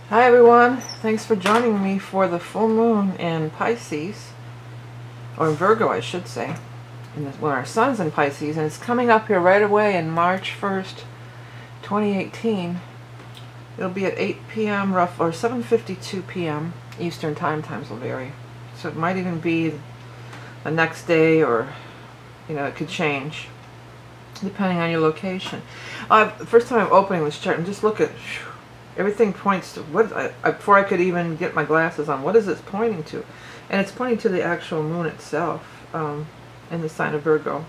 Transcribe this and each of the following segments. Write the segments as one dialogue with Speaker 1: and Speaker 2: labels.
Speaker 1: Hi everyone, thanks for joining me for the full moon in Pisces, or in Virgo I should say, when our sun's in Pisces, and it's coming up here right away in March 1st, 2018. It'll be at 8 p.m. rough, or 7:52 p.m. Eastern time. Times will vary, so it might even be the next day, or it could change depending on your location. The first time I'm opening this chart, and just look at everything points to what before I could even get my glasses on. What is this pointing to? And it's pointing to the actual moon itself in the sign of Virgo.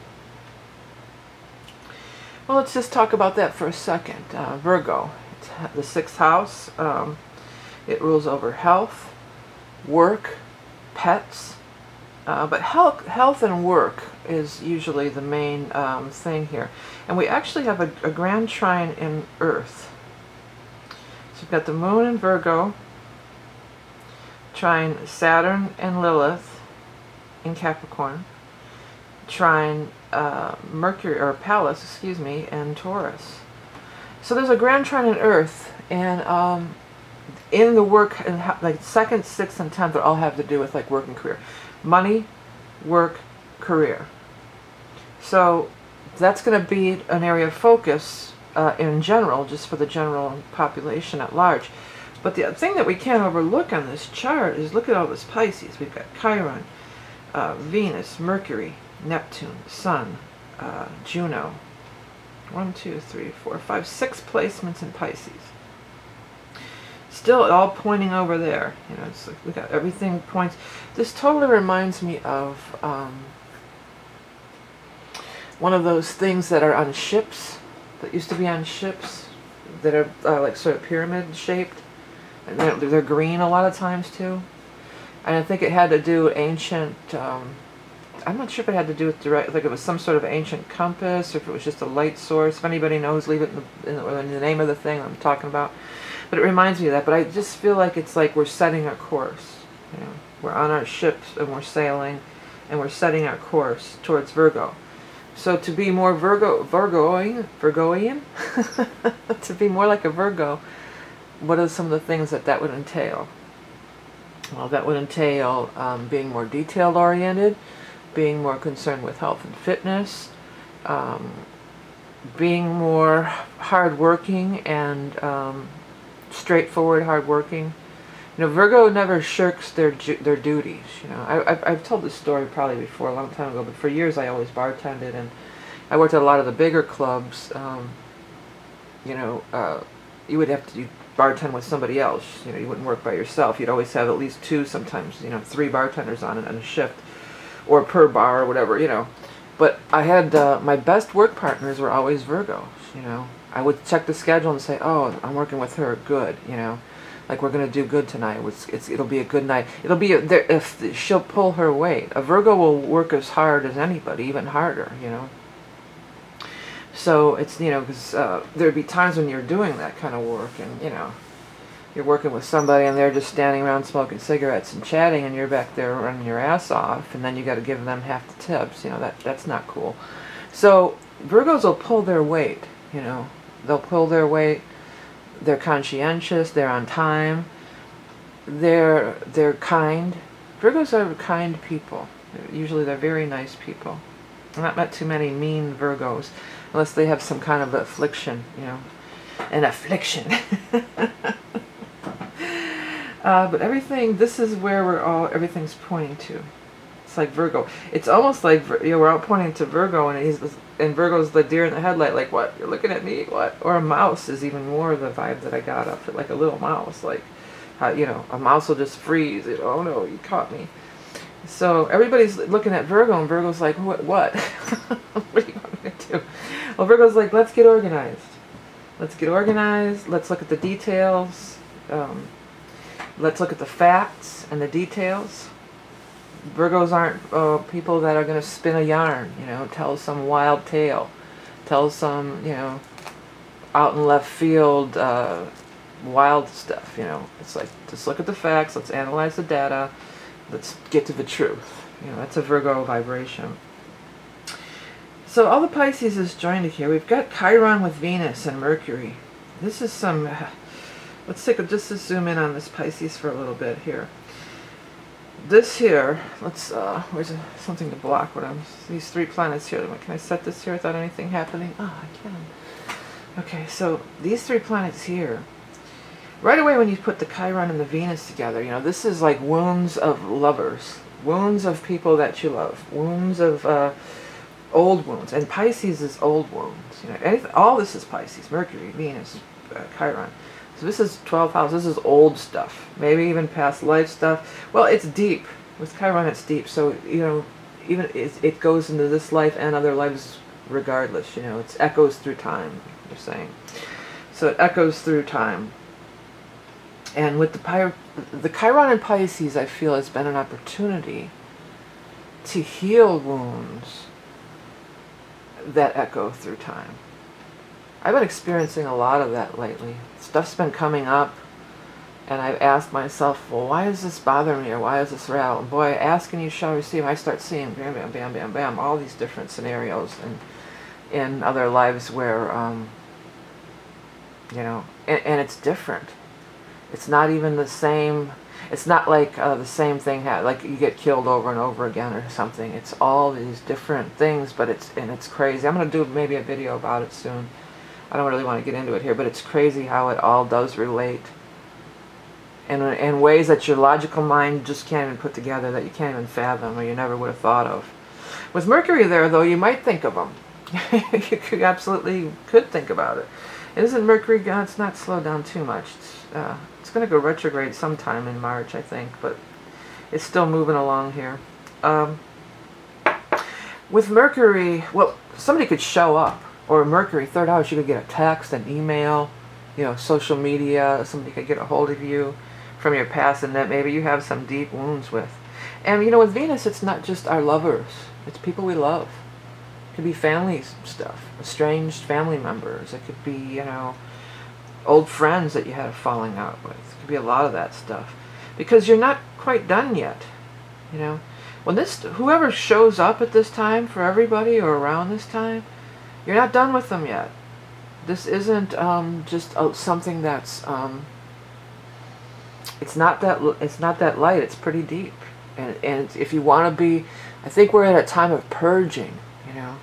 Speaker 1: Well, let's just talk about that for a second. Virgo, it's the sixth house. It rules over health, work, pets, but health and work is usually the main thing here. And we actually have a grand trine in Earth. So we've got the moon in Virgo, trine Saturn and Lilith in Capricorn, trine Mercury, or Pallas, excuse me, and Taurus. So there's a grand trine in Earth, and in the work, and like 2nd, 6th, and 10th, they all have to do with like work and career. Money, work, career. So that's going to be an area of focus in general, just for the general population at large. But the thing that we can't overlook on this chart is look at all this Pisces. We've got Chiron, Venus, Mercury, Neptune, Sun, Juno. 1, 2, 3, 4, 5, 6 placements in Pisces. Still all pointing over there. It's like, look at everything points. This totally reminds me of one of those things that are on ships, that used to be on ships, that are like sort of pyramid shaped, and they're green a lot of times too. And I think it had to do with ancient, I'm not sure if it had to do with direct, like it was some sort of ancient compass, or if it was just a light source. If anybody knows, leave it in the name of the thing I'm talking about. But it reminds me of that. But I just feel like it's like we're setting a course. We're on our ships and we're sailing, and we're setting our course towards Virgo. So to be more Virgoian, to be more like a Virgo, what are some of the things that would entail? Well, that would entail being more detailed oriented, being more concerned with health and fitness, being more hardworking and straightforward, hardworking. Virgo never shirks their duties. I've told this story probably before, a long time ago, but for years I always bartended, and I worked at a lot of the bigger clubs. You would have to bartend with somebody else. You wouldn't work by yourself. You'd always have at least 2, sometimes 3 bartenders on a shift, or per bar or whatever. But I had my best work partners were always Virgos. I would check the schedule and say, oh, I'm working with her, good. Like, we're going to do good tonight. It'll be a good night. It'll be if she'll pull her weight. A Virgo will work as hard as anybody, even harder, So it's, because there'd be times when you're doing that kind of work, and, you're working with somebody and they're just standing around smoking cigarettes and chatting, and you're back there running your ass off, and then you got to give them half the tips. That's not cool. So Virgos will pull their weight, They'll pull their weight. They're conscientious, they're on time, they're kind. Virgos are kind people. Usually they're very nice people. I've not met too many mean Virgos, unless they have some kind of affliction, an affliction. But this is where everything's pointing to. It's like Virgo. It's almost like we're all pointing to Virgo, and Virgo's the deer in the headlight. Like, what? You're looking at me? What? Or a mouse is even more the vibe that I got of it. Like a little mouse. Like, how, a mouse will just freeze. Oh no, you caught me. So everybody's looking at Virgo, and Virgo's like, what? What? What do you want me to do? Well, Virgo's like, let's get organized. Let's get organized. Let's look at the details. Let's look at the facts and the details. Virgos aren't people that are going to spin a yarn, tell some wild tale, tell some, out in left field, wild stuff, It's like, just look at the facts, let's analyze the data, let's get to the truth. That's a Virgo vibration. So all the Pisces is joined here. We've got Chiron with Venus and Mercury. This is some let's take a, just to zoom in on this Pisces for a little bit here. This here, let's, where's something to block what I'm, these 3 planets here. Can I set this here without anything happening? Oh, I can. Okay, so these 3 planets here, right away when you put the Chiron and the Venus together, you know, this is like wounds of lovers, wounds of people that you love, wounds of old wounds. And Pisces is old wounds. You know, anything, all this is Pisces, Mercury, Venus, Chiron. So this is 12th house. This is old stuff, maybe even past life stuff. Well, it's deep. With Chiron, it's deep. So, you know, even it goes into this life and other lives regardless. You know, it echoes through time, you're saying. So it echoes through time. And with the Chiron in Pisces, I feel has been an opportunity to heal wounds that echo through time. I've been experiencing a lot of that lately. Stuff's been coming up, and I've asked myself, well, why does this bother me, or why is this rattle? And boy, ask and you shall receive. I start seeing bam, bam, bam, bam, bam, all these different scenarios in other lives where, you know, and it's different. It's not even the same. It's not like the same thing, like you get killed over and over again or something. It's all these different things, but it's crazy. I'm going to do maybe a video about it soon. I don't really want to get into it here, but it's crazy how it all does relate. And in ways that your logical mind just can't even put together, that you can't even fathom, or you never would have thought of. With Mercury there, though, you might think of them. You absolutely could think about it. And isn't Mercury, it's not slowed down too much. It's going to go retrograde sometime in March, I think, but it's still moving along here. With Mercury, well, somebody could show up. Or Mercury, 3rd house, you could get a text, an email, you know, social media. Somebody could get a hold of you from your past and that maybe you have some deep wounds with. And, you know, with Venus, it's not just our lovers. It's people we love. It could be family stuff, estranged family members. It could be, you know, old friends that you had a falling out with. It could be a lot of that stuff. Because you're not quite done yet, you know. When this, whoever shows up at this time for everybody or around this time, you're not done with them yet. This isn't just something that's it's not that light. It's pretty deep. And if you want to be, I think we're at a time of purging. You know,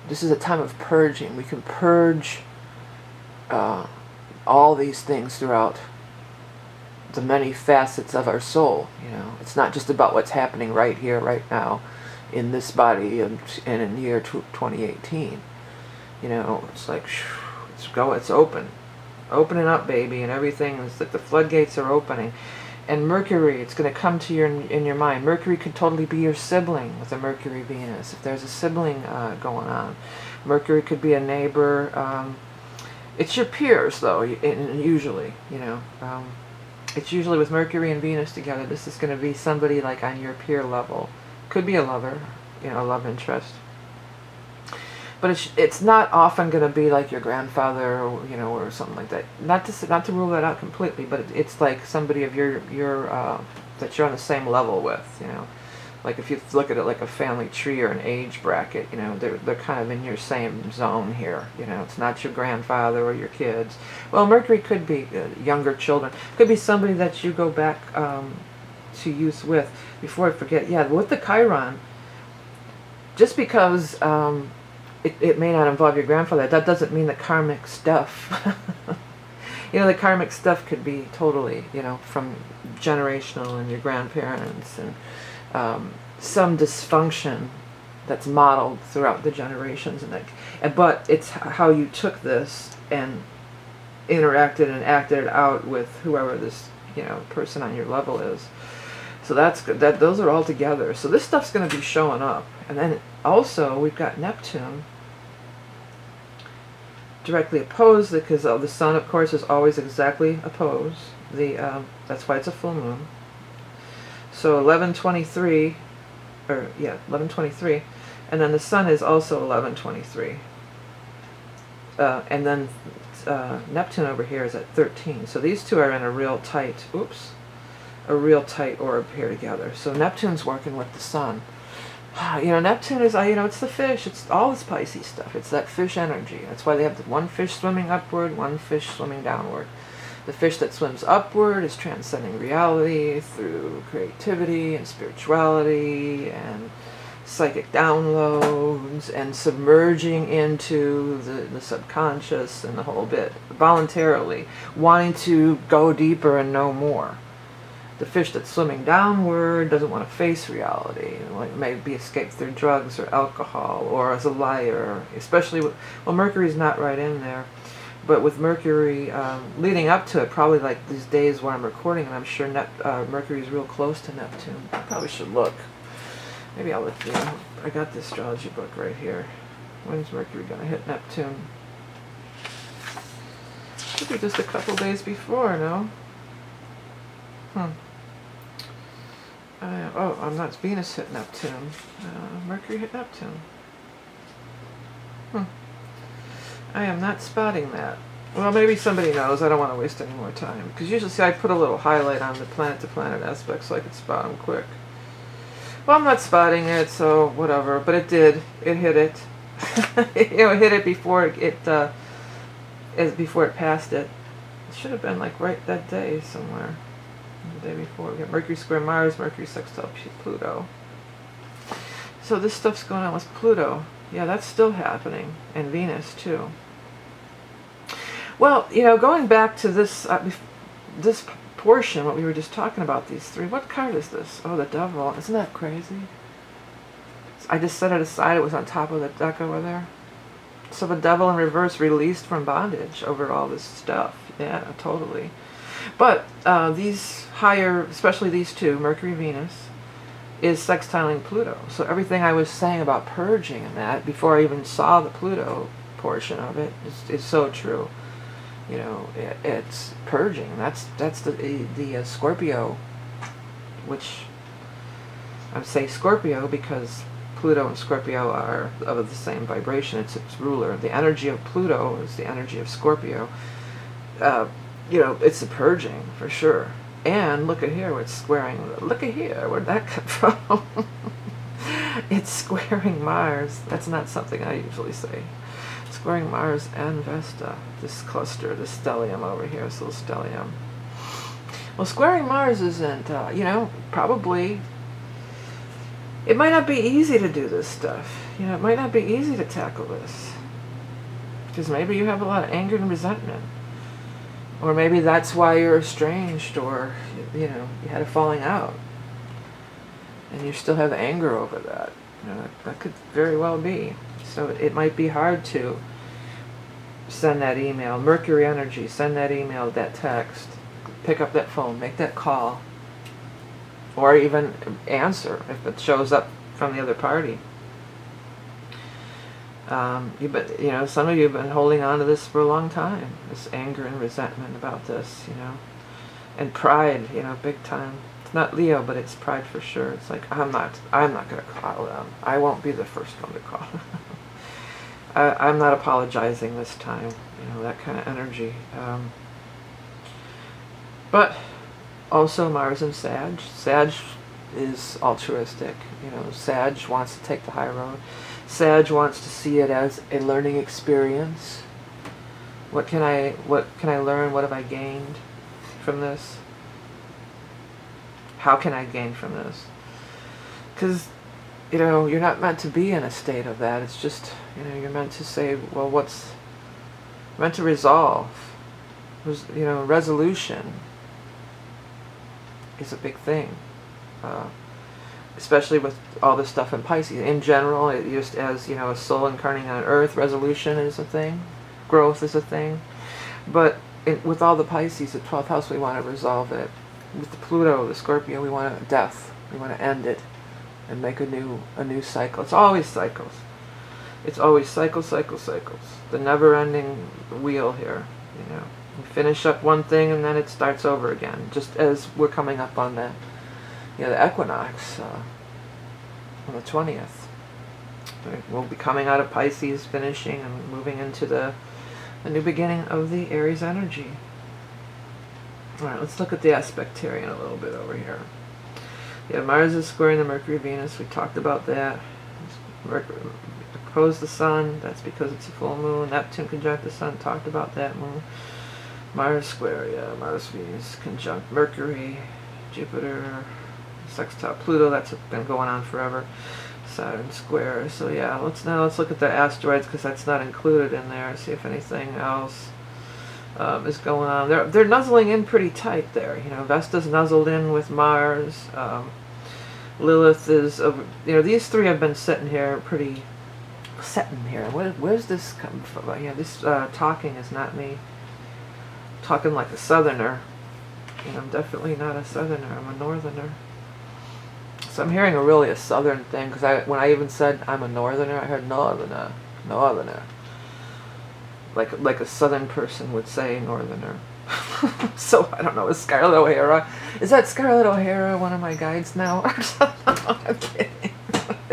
Speaker 1: this is a time of purging. We can purge all these things throughout the many facets of our soul. You know, it's not just about what's happening right here, right now, in this body and in the year 2018. You know, it's like, it's open. Opening up, baby, and everything. It's like the floodgates are opening. And Mercury, it's going to come to you in your mind. Mercury could totally be your sibling with a Mercury-Venus, if there's a sibling going on. Mercury could be a neighbor. It's your peers, though, usually, you know. It's usually with Mercury and Venus together. This is going to be somebody like on your peer level. Could be a lover, you know, a love interest. But it's not often going to be like your grandfather, or, you know, or something like that. Not to rule that out completely, but it's like somebody of your that you're on the same level with, you know. Like if you look at it like a family tree or an age bracket, you know, they're kind of in your same zone here. You know, it's not your grandfather or your kids. Well, Mercury could be younger children. Could be somebody that you go back to youth with. Before I forget, yeah, with the Chiron, just because it may not involve your grandfather, that doesn't mean the karmic stuff. You know, the karmic stuff could be totally, you know, from generational and your grandparents and some dysfunction that's modeled throughout the generations, but it's how you took this and interacted and acted it out with whoever this, you know, person on your level is. So that's good. Those are all together. So this stuff's going to be showing up. And then also we've got Neptune directly opposed, because the Sun, of course, is always exactly opposed. That's why it's a full moon. So 1123, or yeah, 1123, and then the Sun is also 1123. And then Neptune over here is at 13. So these two are in a real tight, a real tight orb here together. So Neptune's working with the Sun. You know, Neptune is, you know, it's the fish. It's all this Pisces stuff. It's that fish energy. That's why they have the one fish swimming upward, one fish swimming downward. The fish that swims upward is transcending reality through creativity and spirituality and psychic downloads and submerging into the subconscious and the whole bit, voluntarily, wanting to go deeper and know more. The fish that's swimming downward doesn't want to face reality. It may be escaped through drugs or alcohol or as a liar, especially with, well, Mercury's not right in there, but with Mercury leading up to it, probably like these days when I'm recording, and I'm sure Mercury's real close to Neptune. I probably should look. Maybe I'll let you know. I got the astrology book right here. When's Mercury going to hit Neptune? Could be just a couple days before, no? Oh, I'm not. Venus hit Neptune. Mercury hit Neptune. I am not spotting that. Well, maybe somebody knows. I don't want to waste any more time. Because usually, see, I put a little highlight on the planet-to-planet aspect so I could spot them quick. Well, I'm not spotting it, so whatever. But it did. It hit it. It hit it before before it passed it. It should have been like right that day somewhere. The day before. We got Mercury square Mars, Mercury sextile Pluto. So this stuff's going on with Pluto. Yeah, that's still happening. And Venus, too. Well, going back to this this portion, what we were just talking about, these three. What card is this? Oh, the Devil. Isn't that crazy? I just set it aside. It was on top of the deck over there. So the Devil in reverse, released from bondage over all this stuff. Yeah, totally. But these higher, especially these two, Mercury, Venus, is sextiling Pluto. So everything I was saying about purging and that, before I even saw the Pluto portion of it, is so true. It's purging. That's the Scorpio, which I'm saying Scorpio because Pluto and Scorpio are of the same vibration. It's its ruler. The energy of Pluto is the energy of Scorpio. It's a purging for sure. And look at here, it's squaring. Look at here, where'd that come from? It's squaring Mars. That's not something I usually say. Squaring Mars and Vesta. This cluster, this stellium over here, this little stellium. Well, squaring Mars isn't, probably. It might not be easy to do this stuff. It might not be easy to tackle this. Because maybe you have a lot of anger and resentment. Or maybe that's why you're estranged, or, you had a falling out. And you still have anger over that. That could very well be. So it might be hard to send that email. Mercury energy, send that email, that text. Pick up that phone, make that call. Or even answer if it shows up from the other party. Some of you have been holding on to this for a long time. This anger and resentment about this, and pride, big time. It's not Leo, but it's pride for sure. It's like I'm not going to call them. I won't be the first one to call. I'm not apologizing this time. That kind of energy. But also Mars and Sag. Sag is altruistic. Sag wants to take the high road. Sag wants to see it as a learning experience. What can I learn? What have I gained from this? How can I gain from this? Because, you're not meant to be in a state of that. It's just, you're meant to say, well, meant to resolve. Resolution is a big thing. Especially with all this stuff in Pisces. In general, just as, a soul incarnating on Earth, resolution is a thing. Growth is a thing. But with all the Pisces, the 12th house, we want to resolve it. With the Pluto, the Scorpio, we want death. We want to end it and make a new cycle. It's always cycles. It's always cycles. The never-ending wheel here. We finish up one thing and then it starts over again. Just as we're coming up on the equinox on the 20th. We'll be coming out of Pisces, finishing and moving into the new beginning of the Aries energy. Alright, let's look at the aspectarian a little bit over here. Mars is squaring the Mercury Venus. We talked about that. Mercury opposed the Sun. That's because it's a full moon. Neptune conjunct the Sun. Talked about that moon. Mars square, yeah, Mars Venus conjunct Mercury, Jupiter, sextile Pluto. That's been going on forever. Saturn square. So yeah, let's look at the asteroids, because that's not included in there. See if anything else is going on. They're nuzzling in pretty tight there. You know, Vesta's nuzzled in with Mars. Lilith is, these three have been sitting here pretty. Sitting here. Where's this come from? Yeah, this talking is not me. Talking like a southerner. And I'm definitely not a southerner. I'm a northerner. So I'm hearing really a southern thing, because when I even said I'm a northerner, I heard northerner. Like a southern person would say northerner. So I don't know, is Scarlett O'Hara, is that Scarlett O'Hara one of my guides now? I'm kidding.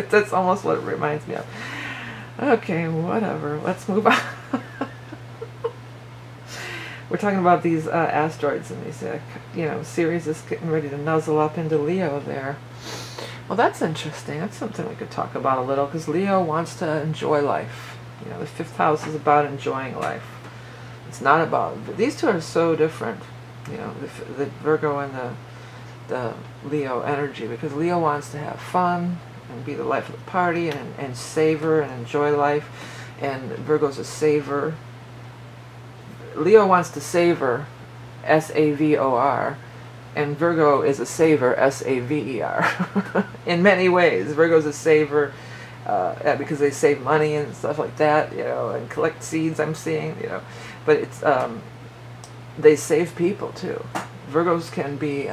Speaker 1: That's almost what it reminds me of. Okay, whatever. Let's move on. We're talking about these asteroids, and these, Ceres is getting ready to nuzzle up into Leo there. Well, that's interesting. That's something we could talk about a little, because Leo wants to enjoy life. You know, the 5th house is about enjoying life. It's not about, but these two are so different. You know, the Virgo and the Leo energy, because Leo wants to have fun and be the life of the party and savor and enjoy life, and Virgo's a saver. Leo wants to savor, S-A-V-O-R, and Virgo is a saver, S-A-V-E-R. In many ways, Virgo's a saver because they save money and stuff like that, and collect seeds, I'm seeing, but it's they save people too. Virgos can be,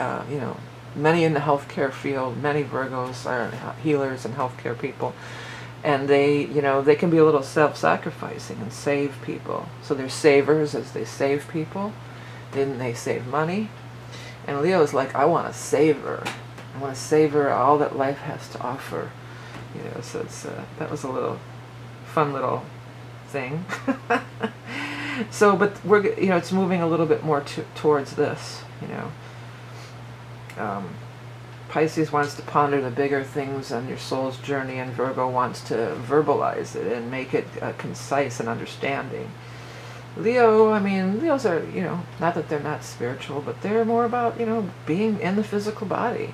Speaker 1: many in the healthcare field. Many Virgos are healers and healthcare people. And they, they can be a little self-sacrificing and save people. So they're savers as they save people. Then they save money. And Leo is like, I want to savor. I want to savor all that life has to offer. So it's, that was a little fun little thing. So, but we're, it's moving a little bit more towards this, Pisces wants to ponder the bigger things on your soul's journey, and Virgo wants to verbalize it and make it concise and understanding. Leo, Leos are, not that they're not spiritual, but they're more about, being in the physical body.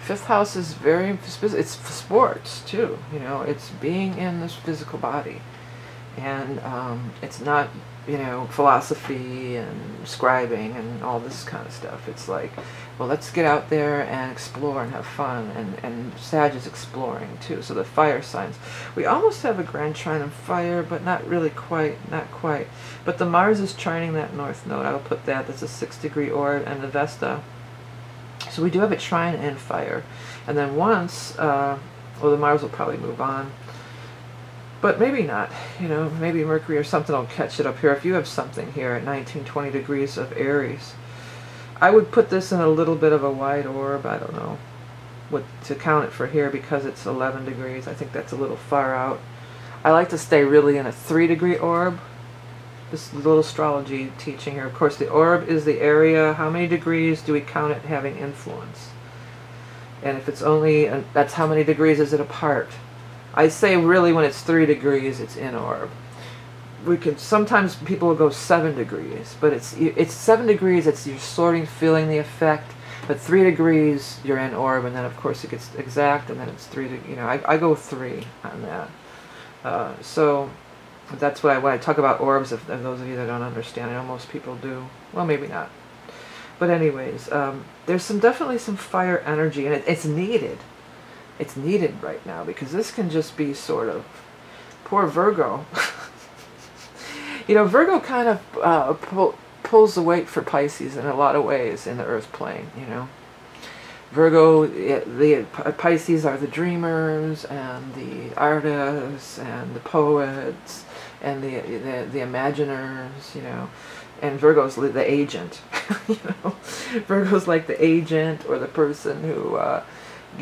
Speaker 1: 5th house is very, it's sports too, it's being in this physical body. And it's not, philosophy and scribing and all this kind of stuff. It's like, well, let's get out there and explore and have fun. And Sag is exploring too. So the fire signs. We almost have a grand trine of fire, but not really quite, not quite. But the Mars is trining that north node. I'll put that. That's a 6-degree orb, and the Vesta. So we do have a trine and fire. And then once, well, the Mars will probably move on. But maybe not, maybe Mercury or something will catch it up here. If you have something here at 19, 20 degrees of Aries, I would put this in a little bit of a wide orb. I don't know what to count it for here, because it's 11 degrees. I think that's a little far out. I like to stay really in a 3-degree orb. This little astrology teaching here. Of course, the orb is the area. How many degrees do we count it having influence? And if it's only, that's how many degrees is it apart? I say really when it's 3 degrees, it's in orb. We could, sometimes people will go 7 degrees, but it's 7 degrees, it's you're sorting, feeling the effect, but 3 degrees, you're in orb, and then of course it gets exact, and then it's 3, I go 3 on that. So that's what when I talk about orbs, if those of you that don't understand, I know most people do. Well, maybe not. But anyways, there's definitely some fire energy, and it's needed. It's needed right now, because this can just be sort of, poor Virgo. Virgo kind of pulls the weight for Pisces in a lot of ways in the earth plane, Virgo, the Pisces are the dreamers and the artists and the poets and the imaginers, and Virgo's the agent. Virgo's like the agent, or the person who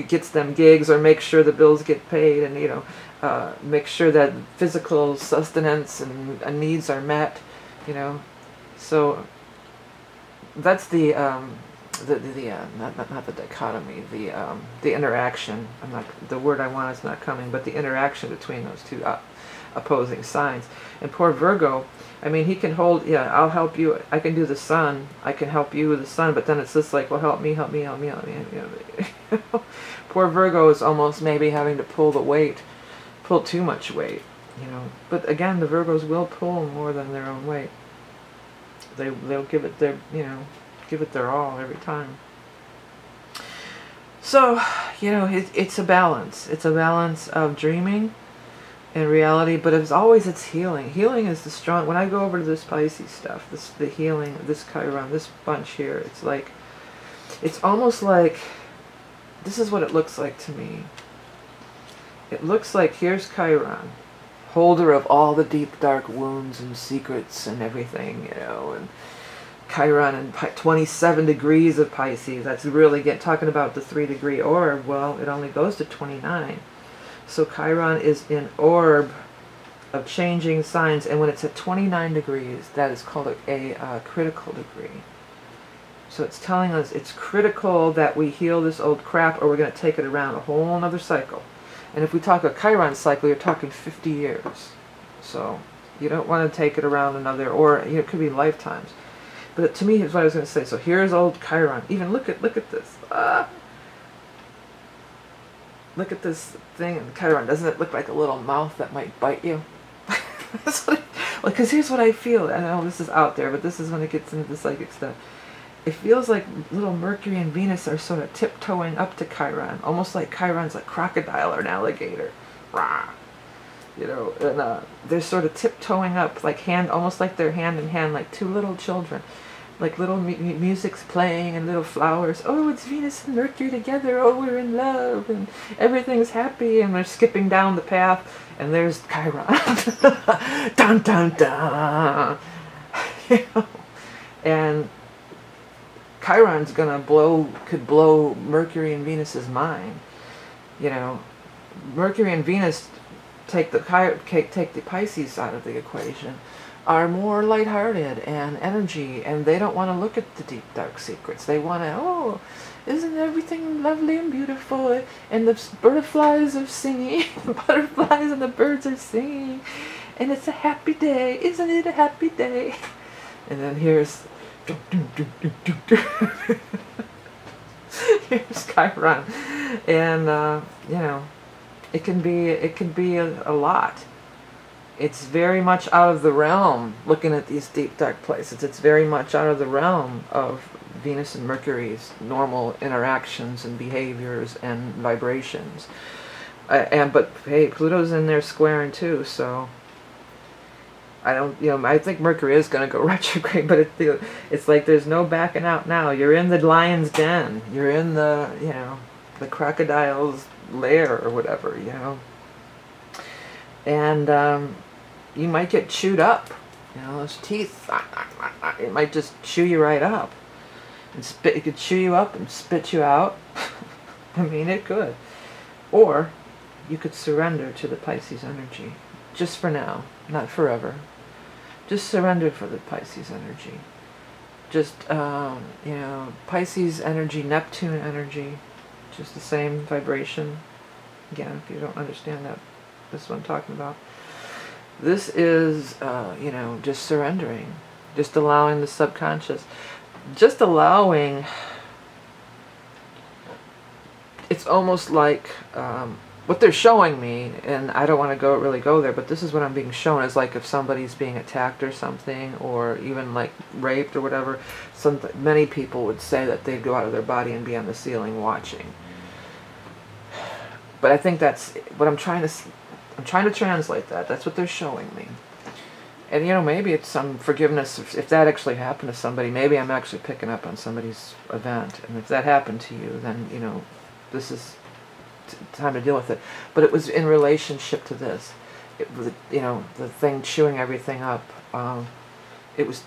Speaker 1: gets them gigs, or makes sure the bills get paid, and make sure that physical sustenance and needs are met, so that's the not the dichotomy, the interaction. The word I want is not coming, but the interaction between those two opposing signs. And poor Virgo, I mean, he can hold, yeah, I'll help you, I can do the sun, I can help you with the sun, but then it's just like, well, help me, help me, help me, help me, help me. Poor Virgo is almost maybe having to pull the weight, pull too much weight, you know. But again, the Virgos will pull more than their own weight. They'll give it their, you know, give it their all every time. So, you know, it's a balance. It's a balance of dreaming and reality, but as always, it's healing. Healing is the strong, when I go over to this Pisces stuff, the healing, this Chiron, this bunch here, it's like, it's almost like, this is what it looks like to me. It looks like here's Chiron, holder of all the deep dark wounds and secrets and everything, you know, and Chiron and 27 degrees of Pisces. That's really talking about the 3-degree orb. Well, it only goes to 29. So Chiron is in orb of changing signs, and when it's at 29 degrees, that is called a critical degree. So it's telling us it's critical that we heal this old crap, or we're going to take it around a whole another cycle. And if we talk a Chiron cycle, you're talking 50 years. So you don't want to take it around another, or you know, it could be lifetimes. But to me, here's what I was going to say. So here's old Chiron. Even look at this. Look at this thing in Chiron. Doesn't it look like a little mouth that might bite you? Well, because here's what I feel. I know this is out there, but this is when it gets into the psychic stuff. It feels like little Mercury and Venus are sort of tiptoeing up to Chiron, almost like Chiron's a crocodile or an alligator. Rah! You know, and they're sort of tiptoeing up, like almost like they're hand in hand, like two little children. Like little music's playing and little flowers. Oh, it's Venus and Mercury together. Oh, we're in love and everything's happy. And they're skipping down the path. And there's Chiron. Dun, dun, dun. You know? And Chiron's could blow Mercury and Venus's mind. You know, Mercury and Venus take the Pisces out of the equation, are more lighthearted and energy, and they don't want to look at the deep dark secrets. They want to, oh, isn't everything lovely and beautiful, and the butterflies are singing, the butterflies and the birds are singing, and it's a happy day, isn't it a happy day? And then here's here's Chiron, and you know, it can be a lot. It's very much out of the realm, looking at these deep dark places. It's very much out of the realm of Venus and Mercury's normal interactions and behaviors and vibrations. But hey, Pluto's in there squaring too, so I don't, you know, I think Mercury is going to go retrograde, but it's like there's no backing out now. You're in the lion's den. You're in the, you know, the crocodile's lair or whatever, you know. And you might get chewed up, you know, those teeth, it might just chew you right up. And it could chew you up and spit you out. I mean, it could. Or you could surrender to the Pisces energy, just for now, not forever. Just surrender for the Pisces energy. Just, you know, Pisces energy, Neptune energy, just the same vibration. Again, if you don't understand that, this is what I'm talking about. This is, you know, just surrendering, just allowing the subconscious, just allowing, it's almost like, what they're showing me, and I don't want to really go there, but this is what I'm being shown, is like if somebody's being attacked or something, or even like raped or whatever, many people would say that they'd go out of their body and be on the ceiling watching. But I think that's what I'm trying to translate that. That's what they're showing me. And, you know, maybe it's some forgiveness. If that actually happened to somebody, maybe I'm actually picking up on somebody's event. And if that happened to you, then, you know, this is time to deal with it. But it was in relationship to this. It was, you know, the thing chewing everything up. It was,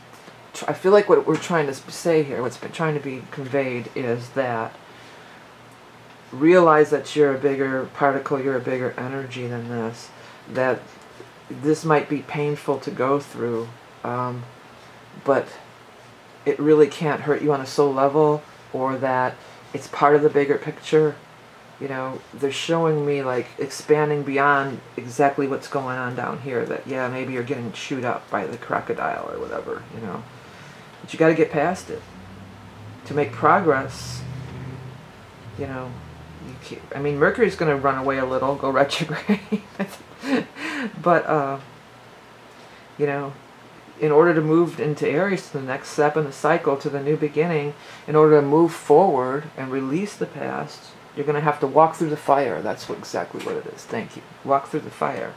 Speaker 1: I feel like what we're trying to say here, what's been trying to be conveyed, is that realize that you're a bigger particle, you're a bigger energy than this, that this might be painful to go through, but it really can't hurt you on a soul level, or that it's part of the bigger picture. you know, they're showing me like expanding beyond exactly what's going on down here. That, yeah, maybe you're getting chewed up by the crocodile or whatever, you know. But you got to get past it. To make progress, you know, I mean, Mercury's going to run away a little, go retrograde. But, you know, in order to move into Aries to the next step in the cycle, to the new beginning, in order to move forward and release the past, you're going to have to walk through the fire. That's exactly what it is. Thank you. Walk through the fire.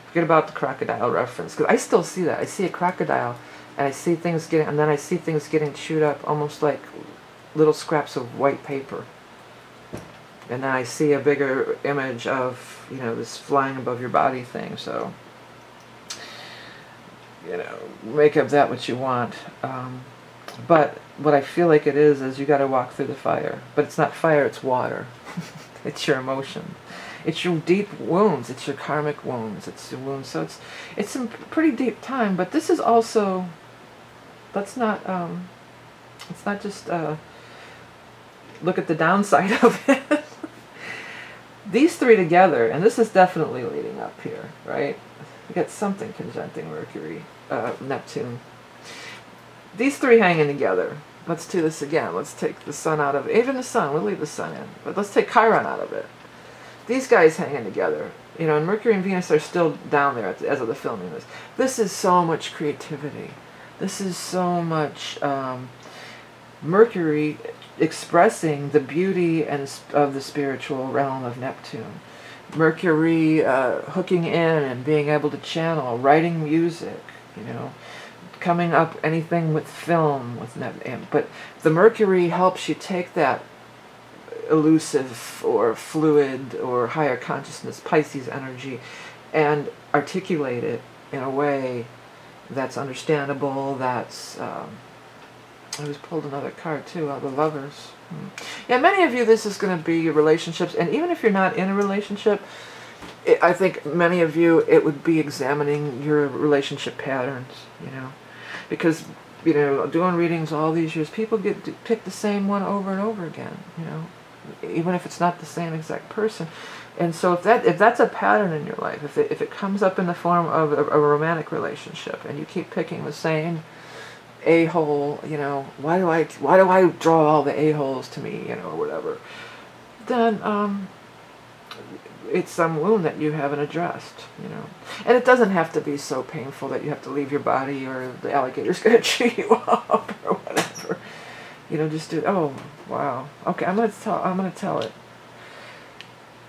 Speaker 1: Forget about the crocodile reference, because I still see that. I see a crocodile, and I see things getting, and then I see things getting chewed up, almost like little scraps of white paper. And then I see a bigger image of, you know, this flying above your body thing. So, you know, make of that what you want. But what I feel like it is you got to walk through the fire. But it's not fire, it's water. It's your emotion. It's your deep wounds. It's your karmic wounds. It's your wounds. So it's some pretty deep time. But this is also, let's not, it's not just look at the downside of it. These three together, and this is definitely leading up here, right? We got something conjuncting Mercury, Neptune. These three hanging together. Let's do this again. Let's take the sun out of it. Even the sun, we'll leave the sun in. But let's take Chiron out of it. These guys hanging together. You know, and Mercury and Venus are still down there as of the filming this. This is so much creativity. This is so much Mercury expressing the beauty and of the spiritual realm of Neptune. Mercury hooking in and being able to channel, writing music, you know, coming up anything with film, with Neptune. But the Mercury helps you take that elusive or fluid or higher consciousness, Pisces energy, and articulate it in a way that's understandable, that's... I just pulled another card too, the Lovers. Yeah, many of you, this is going to be your relationships, and even if you're not in a relationship, I think many of you, it would be examining your relationship patterns, you know, because, you know, doing readings all these years, people get to pick the same one over and over again, you know, even if it's not the same exact person. And so if that's a pattern in your life, if it comes up in the form of a romantic relationship, and you keep picking the same a-hole, you know, why do I draw all the a-holes to me, you know, or whatever, then it's some wound that you haven't addressed, you know. And it doesn't have to be so painful that you have to leave your body or the alligator's going to chew you up or whatever. You know, just do, oh, wow. Okay, I'm going to tell it.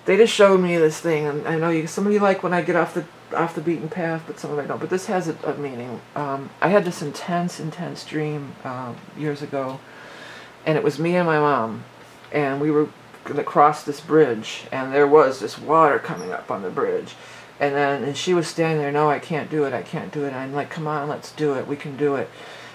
Speaker 1: They just showed me this thing, and I know some of you like when I get off the beaten path, but some of you don't. But this has a meaning. I had this intense dream years ago, and it was me and my mom, and we were going to cross this bridge, and there was this water coming up on the bridge, and she was standing there, no, I can't do it, and I'm like, come on, let's do it, we can do it.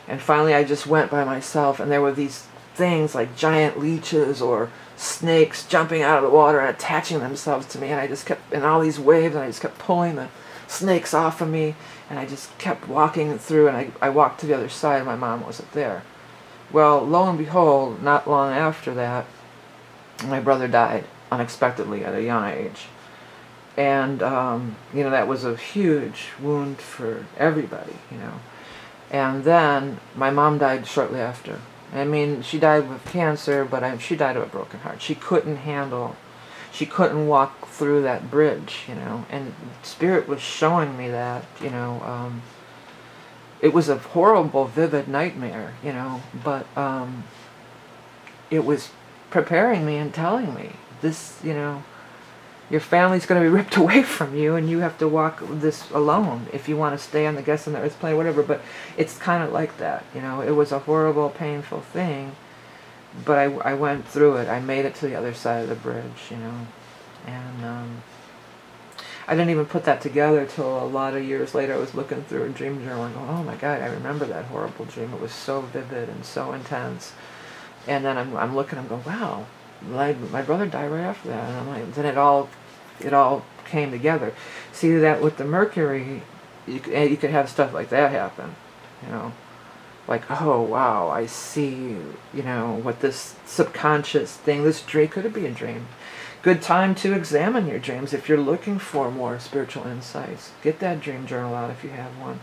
Speaker 1: And finally I just went by myself, and there were these things like giant leeches or snakes jumping out of the water and attaching themselves to me, and I just kept, in all these waves, and I just kept pulling the snakes off of me, and I just kept walking through, and I walked to the other side, and my mom wasn't there. Well, lo and behold, not long after that, my brother died unexpectedly at a young age. And, you know, that was a huge wound for everybody, you know. And then my mom died shortly after. I mean, she died of cancer, but she died of a broken heart. She couldn't walk through that bridge, you know. And Spirit was showing me that, you know. It was a horrible, vivid nightmare, you know. But it was preparing me and telling me, this, you know, your family's going to be ripped away from you, and you have to walk this alone if you want to stay on the Guest on the Earth plane, whatever. But it's kind of like that, you know. It was a horrible, painful thing, but I went through it. I made it to the other side of the bridge, you know. And I didn't even put that together till a lot of years later. I was looking through a dream journal and going, oh my God, I remember that horrible dream. It was so vivid and so intense. And then I'm looking, I'm going, wow, my brother died right after that. And I'm like, then it all came together. See that with the Mercury, you could have stuff like that happen, you know. Like, oh wow, I see, you know, what this subconscious thing, this dream, could it be a dream? Good time to examine your dreams if you're looking for more spiritual insights. Get that dream journal out if you have one,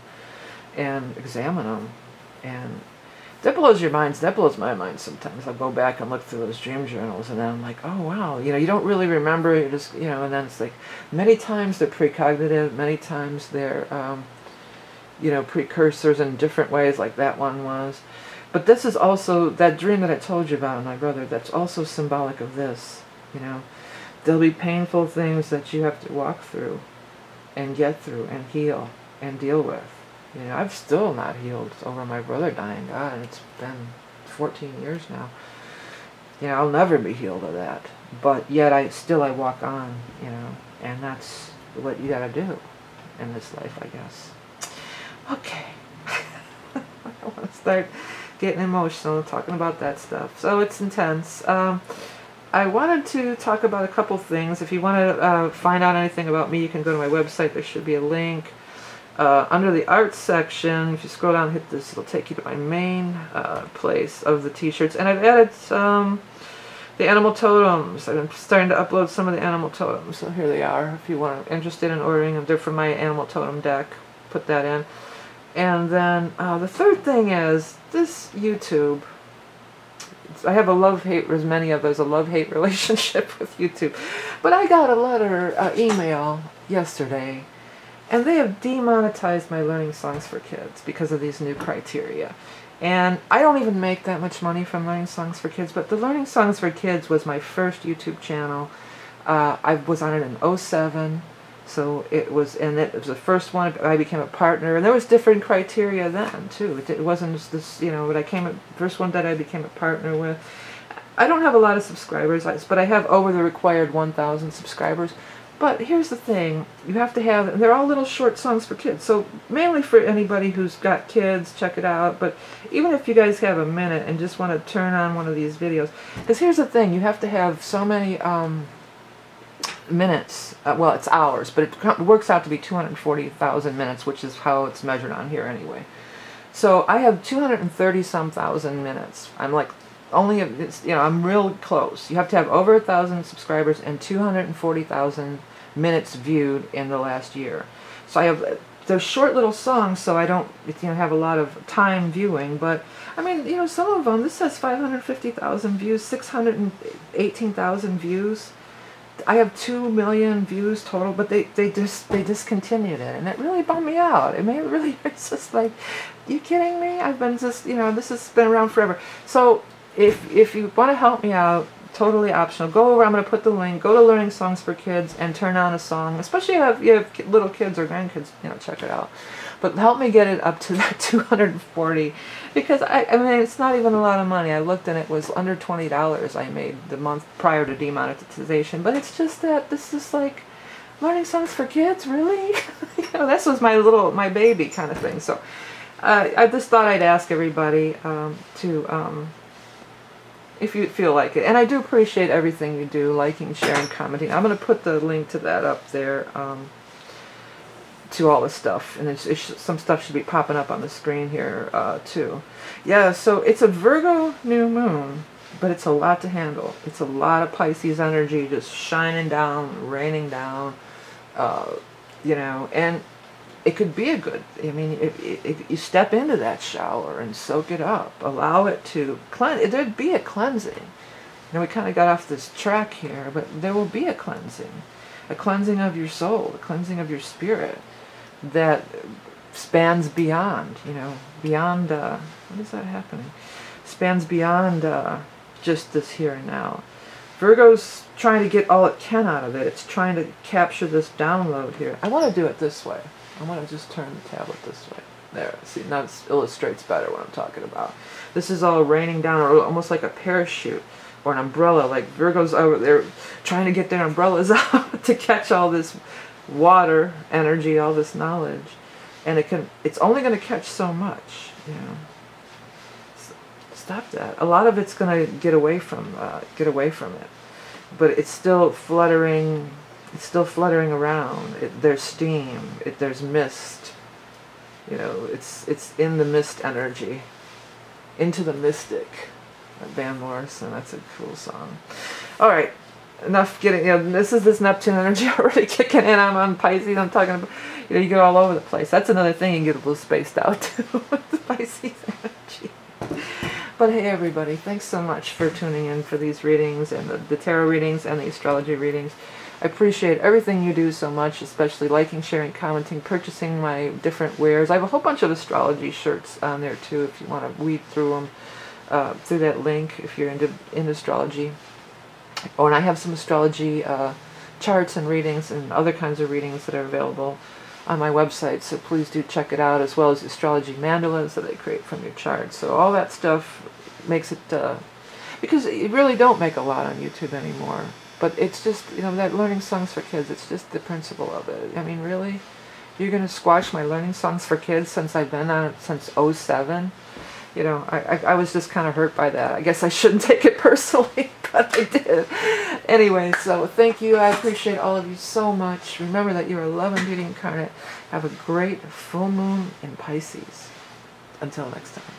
Speaker 1: and examine them. And that blows your minds. That blows my mind sometimes. I'll go back and look through those dream journals, and then I'm like, oh wow, you know, you don't really remember. You just, you know, and then it's like many times they're precognitive, many times they're, you know, precursors in different ways, like that one was. But this is also that dream that I told you about, my brother. That's also symbolic of this. You know, there'll be painful things that you have to walk through, and get through, and heal, and deal with. You know, I'm still not healed over my brother dying. God, it's been 14 years now. You know, I'll never be healed of that. But yet I walk on, you know, and that's what you gotta do in this life, I guess. Okay. I want to start getting emotional talking about that stuff. So it's intense. I wanted to talk about a couple things. If you want to find out anything about me, you can go to my website. There should be a link. Under the arts section, if you scroll down and hit this, it'll take you to my main place of the t-shirts. And I've added the animal totems. I've been starting to upload some of the animal totems. So here they are. If you want interested in ordering them, they're from my animal totem deck. Put that in. And then the third thing is this YouTube. I have a love-hate, as many of us, a love-hate relationship with YouTube. But I got a letter, email yesterday, and they have demonetized my Learning Songs for Kids because of these new criteria. And I don't even make that much money from Learning Songs for Kids, but the Learning Songs for Kids was my first YouTube channel. I was on it in '07, so it was the first one I became a partner, and there was different criteria then too. It wasn't just this, you know, but first one that I became a partner with. I don't have a lot of subscribers, but I have over the required 1,000 subscribers. But here's the thing, you have to have, and they're all little short songs for kids, so mainly for anybody who's got kids, check it out. But even if you guys have a minute and just want to turn on one of these videos, because here's the thing, you have to have so many minutes, well, it's hours, but it works out to be 240,000 minutes, which is how it's measured on here anyway. So I have 230-some thousand minutes. I'm like, only, it's, you know, I'm real close. You have to have over 1,000 subscribers and 240,000 minutes viewed in the last year. So I have, they're short little songs, so I don't, you know, have a lot of time viewing, but I mean, you know, some of them, this says 550,000 views, 618,000 views. I have 2 million views total, but they discontinued it, and it really bummed me out. I mean, it really, it's just like, you kidding me? I've been just, you know, this has been around forever. So if you want to help me out, totally optional. Go over, I'm going to put the link, go to Learning Songs for Kids and turn on a song, especially if you have little kids or grandkids, you know, check it out. But help me get it up to that 240, because I mean, it's not even a lot of money. I looked and it was under $20 I made the month prior to demonetization, but it's just that this is like, Learning Songs for Kids, really? You know, this was my baby kind of thing. So I just thought I'd ask everybody if you feel like it. And I do appreciate everything you do, liking, sharing, commenting. I'm going to put the link to that up there, to all the stuff. And some stuff should be popping up on the screen here, too. Yeah, so it's a Virgo new moon, but it's a lot to handle. It's a lot of Pisces energy just shining down, raining down, you know, and it could be a good, I mean, if you step into that shower and soak it up, allow it to cleanse, there'd be a cleansing. You know, we kind of got off this track here, but there will be a cleansing of your soul, a cleansing of your spirit that spans beyond, you know, beyond, what is that happening? Spans beyond just this here and now. Virgo's trying to get all it can out of it. It's trying to capture this download here. I want to do it this way. I want to just turn the tablet this way. There, see, now it illustrates better what I'm talking about. This is all raining down, or almost like a parachute, or an umbrella, like Virgo's over there trying to get their umbrellas out to catch all this water energy, all this knowledge. And it's only going to catch so much, you know. Stop that. A lot of it's going to get away from it. But it's still fluttering. It's still fluttering around. There's steam. There's mist. You know, it's in the mist energy. Into the Mystic. Van Morrison. That's a cool song. All right. enough getting, this is this Neptune energy already kicking in. I'm on Pisces. I'm talking about, you get all over the place. That's another thing, you get a little spaced out too with the Pisces energy. But hey everybody, thanks so much for tuning in for these readings and the tarot readings and the astrology readings. I appreciate everything you do so much, especially liking, sharing, commenting, purchasing my different wares. I have a whole bunch of astrology shirts on there too if you want to weed through them through that link if you're into astrology. Oh, and I have some astrology charts and readings and other kinds of readings that are available on my website, so please do check it out, as well as astrology mandalas that I create from your charts. So all that stuff makes it, because you really don't make a lot on YouTube anymore, but it's just, that learning songs for kids, it's just the principle of it. I mean, really? You're going to squash my learning songs for kids since I've been on it since '07? I was just kind of hurt by that. I guess I shouldn't take it personally, but I did. Anyway, so thank you. I appreciate all of you so much. Remember that you're a love and beauty incarnate. Have a great full moon in Pisces. Until next time.